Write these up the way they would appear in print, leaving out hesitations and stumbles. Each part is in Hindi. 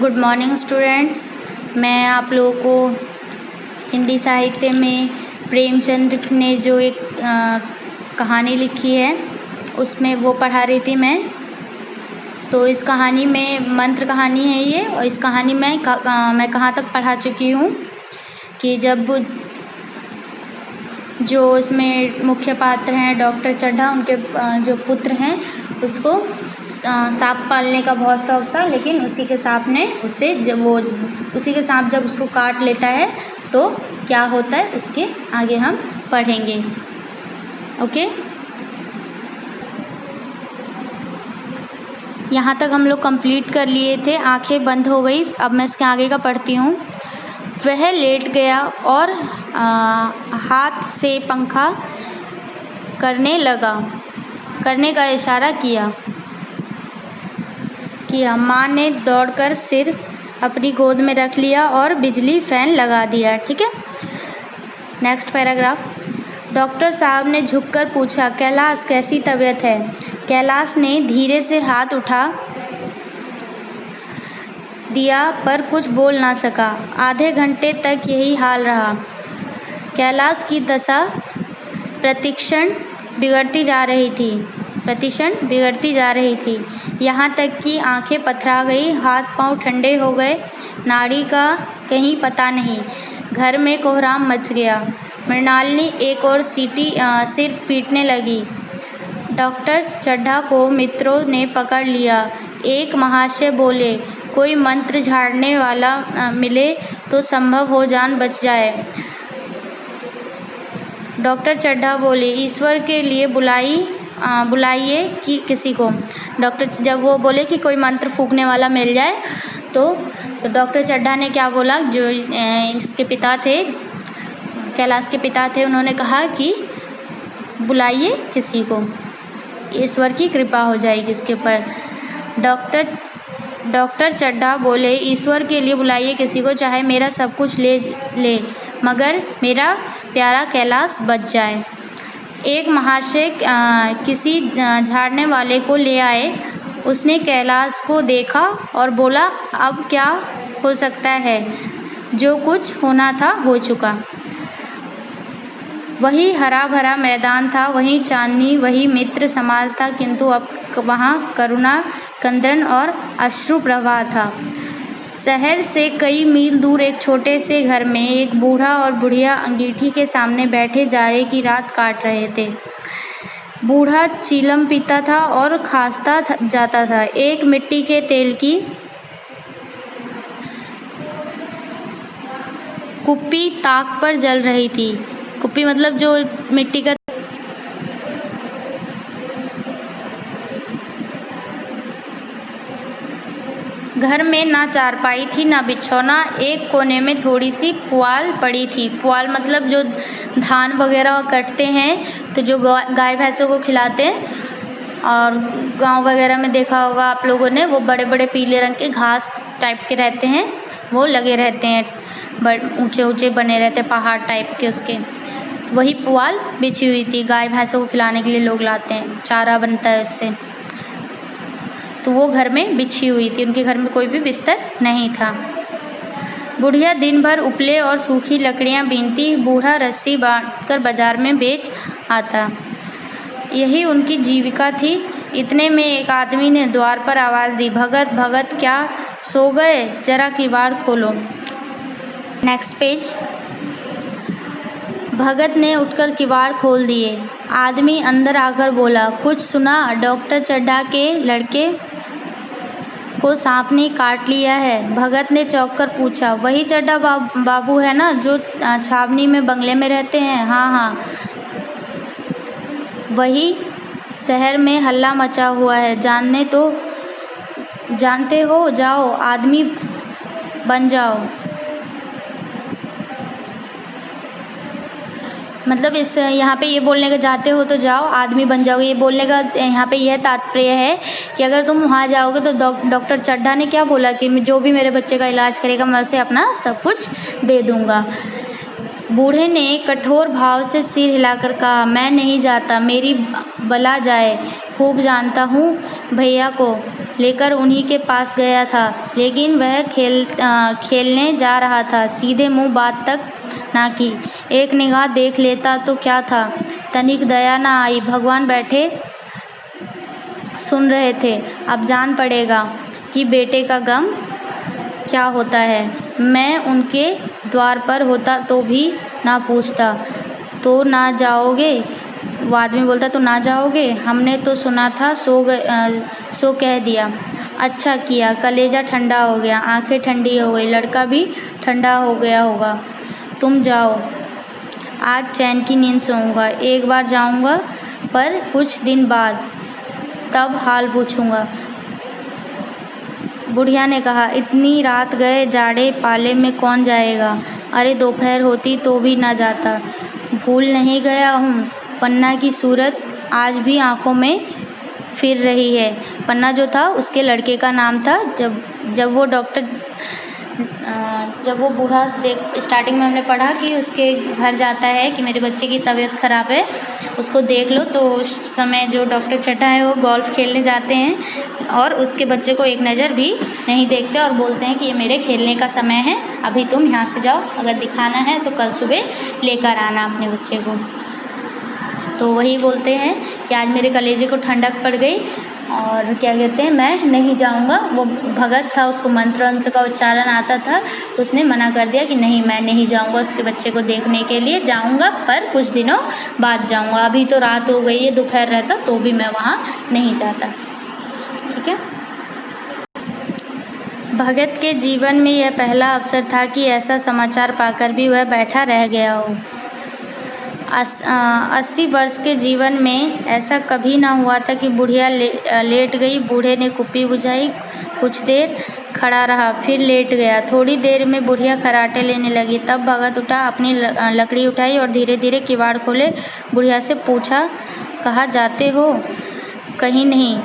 Good morning students. मैं आप लोगों को हिंदी साहित्य में प्रेमचंद ने जो एक कहानी लिखी है उसमें वो पढ़ा रही थी मैं। तो इस कहानी में मंत्र कहानी है ये, और इस कहानी में मैं कहाँ तक पढ़ा चुकी हूँ कि जब जो इसमें मुख्य पात्र हैं डॉक्टर चड्ढा, उनके जो पुत्र हैं उसको सांप पालने का बहुत शौक़ था, लेकिन उसी के सांप ने उससे जब उसको काट लेता है तो क्या होता है उसके आगे हम पढ़ेंगे। ओके, यहाँ तक हम लोग कंप्लीट कर लिए थे। आंखें बंद हो गई। अब मैं इसके आगे का पढ़ती हूँ। वह लेट गया और हाथ से पंखा करने का इशारा किया। माँ ने दौड़कर सिर अपनी गोद में रख लिया और बिजली फैन लगा दिया। ठीक है, नेक्स्ट पैराग्राफ। डॉक्टर साहब ने झुककर पूछा, कैलाश कैसी तबीयत है? कैलाश ने धीरे से हाथ उठा दिया पर कुछ बोल ना सका। आधे घंटे तक यही हाल रहा। कैलाश की दशा प्रतिक्षण बिगड़ती जा रही थी। यहाँ तक कि आंखें पथरा गई, हाथ पांव ठंडे हो गए, नाड़ी का कहीं पता नहीं। घर में कोहराम मच गया। मृणालिनी एक और सिर पीटने लगी। डॉक्टर चड्ढा को मित्रों ने पकड़ लिया। एक महाशय बोले, कोई मंत्र झाड़ने वाला मिले तो संभव हो जान बच जाए। डॉक्टर चड्ढा बोले, ईश्वर के लिए बुलाइए कि किसी को। जब वो बोले कि कोई मंत्र फूंकने वाला मिल जाए तो डॉक्टर चड्ढा ने क्या बोला, जो इसके पिता थे, कैलाश के पिता थे, उन्होंने कहा कि बुलाइए किसी को, ईश्वर की कृपा हो जाएगी इसके ऊपर। डॉक्टर चड्ढा बोले, ईश्वर के लिए बुलाइए किसी को, चाहे मेरा सब कुछ ले मगर मेरा प्यारा कैलाश बच जाए। एक महाशय किसी झाड़ने वाले को ले आए। उसने कैलाश को देखा और बोला, अब क्या हो सकता है, जो कुछ होना था हो चुका। वही हरा भरा मैदान था, वही चांदनी, वही मित्र समाज था, किंतु अब वहाँ करुणा, क्रंदन और अश्रु प्रवाह था। शहर से कई मील दूर एक छोटे से घर में एक बूढ़ा और बुढ़िया अंगीठी के सामने बैठे जाड़े की रात काट रहे थे। बूढ़ा चीलम पीता था और खांसता जाता था। एक मिट्टी के तेल की कुप्पी ताक पर जल रही थी। कुप्पी मतलब जो मिट्टी का। घर में ना चारपाई थी ना बिछौना। एक कोने में थोड़ी सी पुआल पड़ी थी। पुआल मतलब जो धान वगैरह कटते हैं तो जो गाय भैंसों को खिलाते हैं, और गांव वगैरह में देखा होगा आप लोगों ने, वो बड़े बड़े पीले रंग के घास टाइप के रहते हैं, वो लगे रहते हैं, ऊंचे ऊंचे बने रहते हैं पहाड़ टाइप के। उसके वही पुआल बिछी हुई थी। गाय भैंसों को खिलाने के लिए लोग लाते हैं, चारा बनता है उससे, तो वो घर में बिछी हुई थी। उनके घर में कोई भी बिस्तर नहीं था। बुढ़िया दिन भर उपले और सूखी लकड़ियां बीनती, बूढ़ा रस्सी बांधकर बाजार में बेच आता। यही उनकी जीविका थी। इतने में एक आदमी ने द्वार पर आवाज़ दी, भगत भगत क्या सो गए, जरा किवाड़ खोलो। Next page. भगत ने उठकर किवाड़ खोल दिए। आदमी अंदर आकर बोला, कुछ सुना? डॉक्टर चड्ढा के लड़के को सांप ने काट लिया है। भगत ने चौंक कर पूछा, वही चड्ढा बाबू है ना, जो छावनी में बंगले में रहते हैं? हाँ, वही। शहर में हल्ला मचा हुआ है, जानते हो, जाओ आदमी बन जाओ। मतलब इस यहाँ पे ये बोलने का, जाते हो तो जाओ आदमी बन जाओगे, ये बोलने का यहाँ पे यह तात्पर्य है कि अगर तुम वहाँ जाओगे तो डॉक्टर चड्ढा ने क्या बोला कि जो भी मेरे बच्चे का इलाज करेगा मैं उसे अपना सब कुछ दे दूँगा। बूढ़े ने कठोर भाव से सिर हिलाकर कहा, मैं नहीं जाता, मेरी बला जाए, खूब जानता हूँ भैया को, लेकर उन्हीं के पास गया था, लेकिन वह खेलने जा रहा था। सीधे मुंह बात तक ना की। एक निगाह देख लेता तो क्या था, तनिक दया ना आई। भगवान बैठे सुन रहे थे। अब जान पड़ेगा कि बेटे का गम क्या होता है। मैं उनके द्वार पर होता तो भी ना पूछता। तो ना जाओगे? वो आदमी बोलता तो ना जाओगे? हमने तो सुना था, सो कह दिया। अच्छा किया, कलेजा ठंडा हो गया, आंखें ठंडी हो गई, लड़का भी ठंडा हो गया होगा। तुम जाओ, आज चैन की नींद सोऊंगा। एक बार जाऊंगा, पर कुछ दिन बाद, तब हाल पूछूंगा। बुढ़िया ने कहा, इतनी रात गए जाड़े पाले में कौन जाएगा? अरे दोपहर होती तो भी ना जाता। भूल नहीं गया हूँ। पन्ना की सूरत आज भी आंखों में फिर रही है। पन्ना जो था उसके लड़के का नाम था। जब वो बूढ़ा स्टार्टिंग में हमने पढ़ा कि उसके घर जाता है कि मेरे बच्चे की तबीयत ख़राब है, उसको देख लो, तो उस समय जो डॉक्टर चड्ढा है वो गोल्फ खेलने जाते हैं और उसके बच्चे को एक नज़र भी नहीं देखते और बोलते हैं कि ये मेरे खेलने का समय है, अभी तुम यहाँ से जाओ, अगर दिखाना है तो कल सुबह लेकर आना अपने बच्चे को। तो वही बोलते हैं कि आज मेरे कलेजे को ठंडक पड़ गई और क्या कहते हैं, मैं नहीं जाऊंगा। वो भगत था, उसको मंत्र वंत्र का उच्चारण आता था, तो उसने मना कर दिया कि नहीं, मैं नहीं जाऊंगा उसके बच्चे को देखने के लिए। जाऊंगा पर कुछ दिनों बाद जाऊंगा, अभी तो रात हो गई है, दोपहर रहता तो भी मैं वहाँ नहीं जाता। ठीक है। भगत के जीवन में यह पहला अवसर था कि ऐसा समाचार पाकर भी वह बैठा रह गया हो। 80 वर्ष के जीवन में ऐसा कभी ना हुआ था कि बुढ़िया लेट गई। बूढ़े ने कुप्पी बुझाई, कुछ देर खड़ा रहा, फिर लेट गया। थोड़ी देर में बुढ़िया खराटे लेने लगी। तब भगत उठा, अपनी लकड़ी उठाई और धीरे धीरे किवाड़ खोले। बुढ़िया से पूछा, कहाँ जाते हो? कहीं नहीं।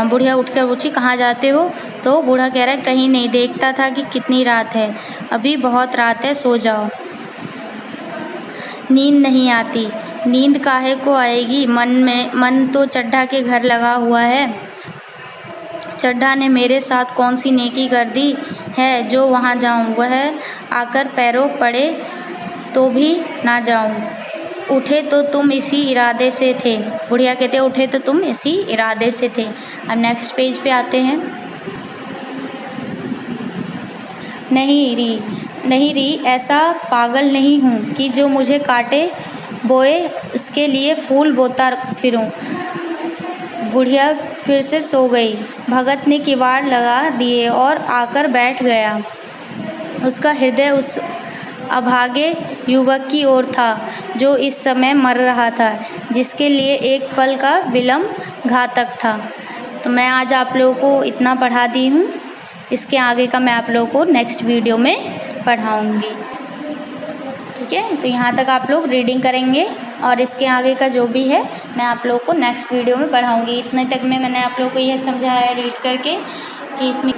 बुढ़िया उठकर पूछी, कहाँ जाते हो? तो बूढ़ा कह रहा है, कहीं नहीं, देखता था कि कितनी रात है, अभी बहुत रात है, सो जाओ। नींद नहीं आती। नींद काहे को आएगी? मन तो चड्ढा के घर लगा हुआ है। चड्ढा ने मेरे साथ कौन सी नेकी कर दी है जो वहाँ जाऊँ? वह आकर पैरों पड़े तो भी ना जाऊँ। उठे तो तुम इसी इरादे से थे। बुढ़िया कहते, उठे तो तुम इसी इरादे से थे। अब नेक्स्ट पेज पे आते हैं। नहीं री, ऐसा पागल नहीं हूँ कि जो मुझे काटे बोए उसके लिए फूल बोता फिरूं। बुढ़िया फिर से सो गई। भगत ने किवाड़ लगा दिए और आकर बैठ गया। उसका हृदय उस अभागे युवक की ओर था जो इस समय मर रहा था, जिसके लिए एक पल का विलम्ब घातक था। तो मैं आज आप लोगों को इतना पढ़ा दी हूँ। इसके आगे का मैं आप लोगों को नेक्स्ट वीडियो में पढ़ाऊँगी। ठीक है, तो यहाँ तक आप लोग रीडिंग करेंगे और इसके आगे का जो भी है मैं आप लोगों को नेक्स्ट वीडियो में पढ़ाऊँगी। इतने तक में मैंने आप लोगों को यह समझाया रीड करके कि इसमें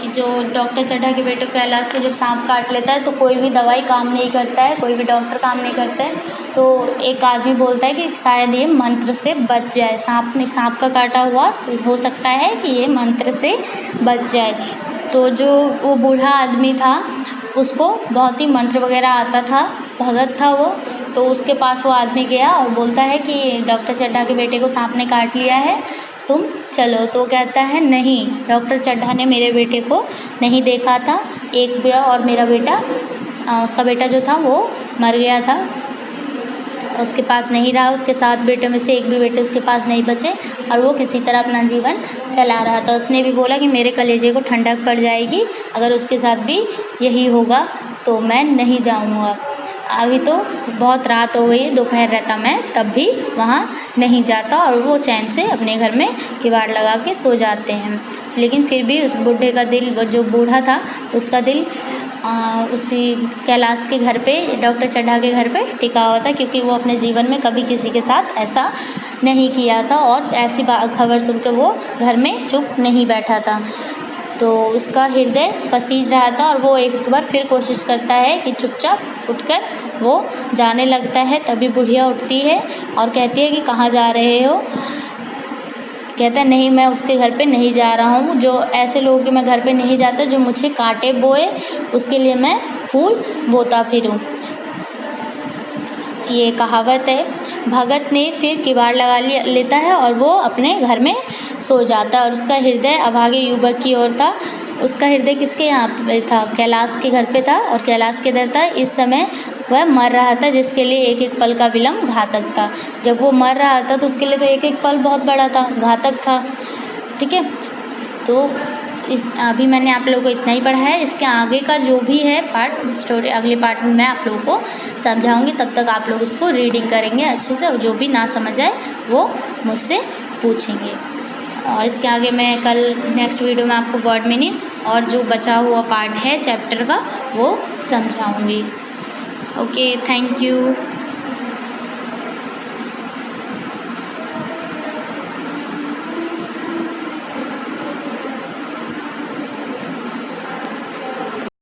कि जो डॉक्टर चड्ढा के बेटे कैलाश को जब सांप काट लेता है तो कोई भी दवाई काम नहीं करता है, कोई भी डॉक्टर काम नहीं करता है। तो एक आदमी बोलता है कि शायद ये मंत्र से बच जाए, सांप का काटा हुआ तो हो सकता है कि ये मंत्र से बच जाए। तो जो वो बूढ़ा आदमी था उसको बहुत ही मंत्र वगैरह आता था, भगत था वो। तो उसके पास वो आदमी गया और बोलता है कि डॉक्टर चड्ढा के बेटे को सांप ने काट लिया है, तुम चलो। तो कहता है, नहीं, डॉक्टर चड्ढा ने मेरे बेटे को नहीं देखा था, एक बेटा और मेरा बेटा, उसका बेटा जो था वो मर गया था, उसके पास नहीं रहा। उसके 7 बेटों में से एक भी बेटे उसके पास नहीं बचे और वो किसी तरह अपना जीवन चला रहा था। उसने भी बोला कि मेरे कलेजे को ठंडक पड़ जाएगी अगर उसके साथ भी यही होगा तो मैं नहीं जाऊँगा। अभी तो बहुत रात हो गई, दोपहर रहता मैं तब भी वहाँ नहीं जाता। और वो चैन से अपने घर में किवाड़ लगा के सो जाते हैं। लेकिन फिर भी उस बूढ़े का दिल, वो जो बूढ़ा था उसका दिल उसी कैलाश के घर पे, डॉक्टर चड्ढा के घर पे टिका हुआ था, क्योंकि वो अपने जीवन में कभी किसी के साथ ऐसा नहीं किया था और ऐसी खबर सुनकर वो घर में चुप नहीं बैठा था। तो उसका हृदय पसीज रहा था और वो एक बार फिर कोशिश करता है कि चुपचाप उठकर वो जाने लगता है। तभी बुढ़िया उठती है और कहती है कि कहाँ जा रहे हो? कहता है नहीं मैं उसके घर पे नहीं जा रहा हूँ, जो ऐसे लोगों के मैं घर पे नहीं जाता जो मुझे काटे बोए, उसके लिए मैं फूल बोता फिरूँ। ये कहावत है। भगत ने फिर किवाड़ लगा लेता है और वो अपने घर में सो जाता है और उसका हृदय अभागे युवक की ओर था। उसका हृदय किसके यहाँ पे था? कैलाश के घर पे था और कैलाश के इधर था। इस समय वह मर रहा था जिसके लिए एक एक पल का विलम्ब घातक था। जब वो मर रहा था तो उसके लिए तो एक एक पल बहुत बड़ा था, घातक था। ठीक है, तो अभी मैंने आप लोगों को इतना ही पढ़ा है। इसके आगे का जो भी है पार्ट स्टोरी अगले पार्ट में मैं आप लोगों को समझाऊंगी। तब तक आप लोग इसको रीडिंग करेंगे अच्छे से और जो भी ना समझ आए वो मुझसे पूछेंगे। और इसके आगे मैं कल नेक्स्ट वीडियो में आपको वर्ड मीनिंग और जो बचा हुआ पार्ट है चैप्टर का वो समझाऊंगी। Okay, thank you.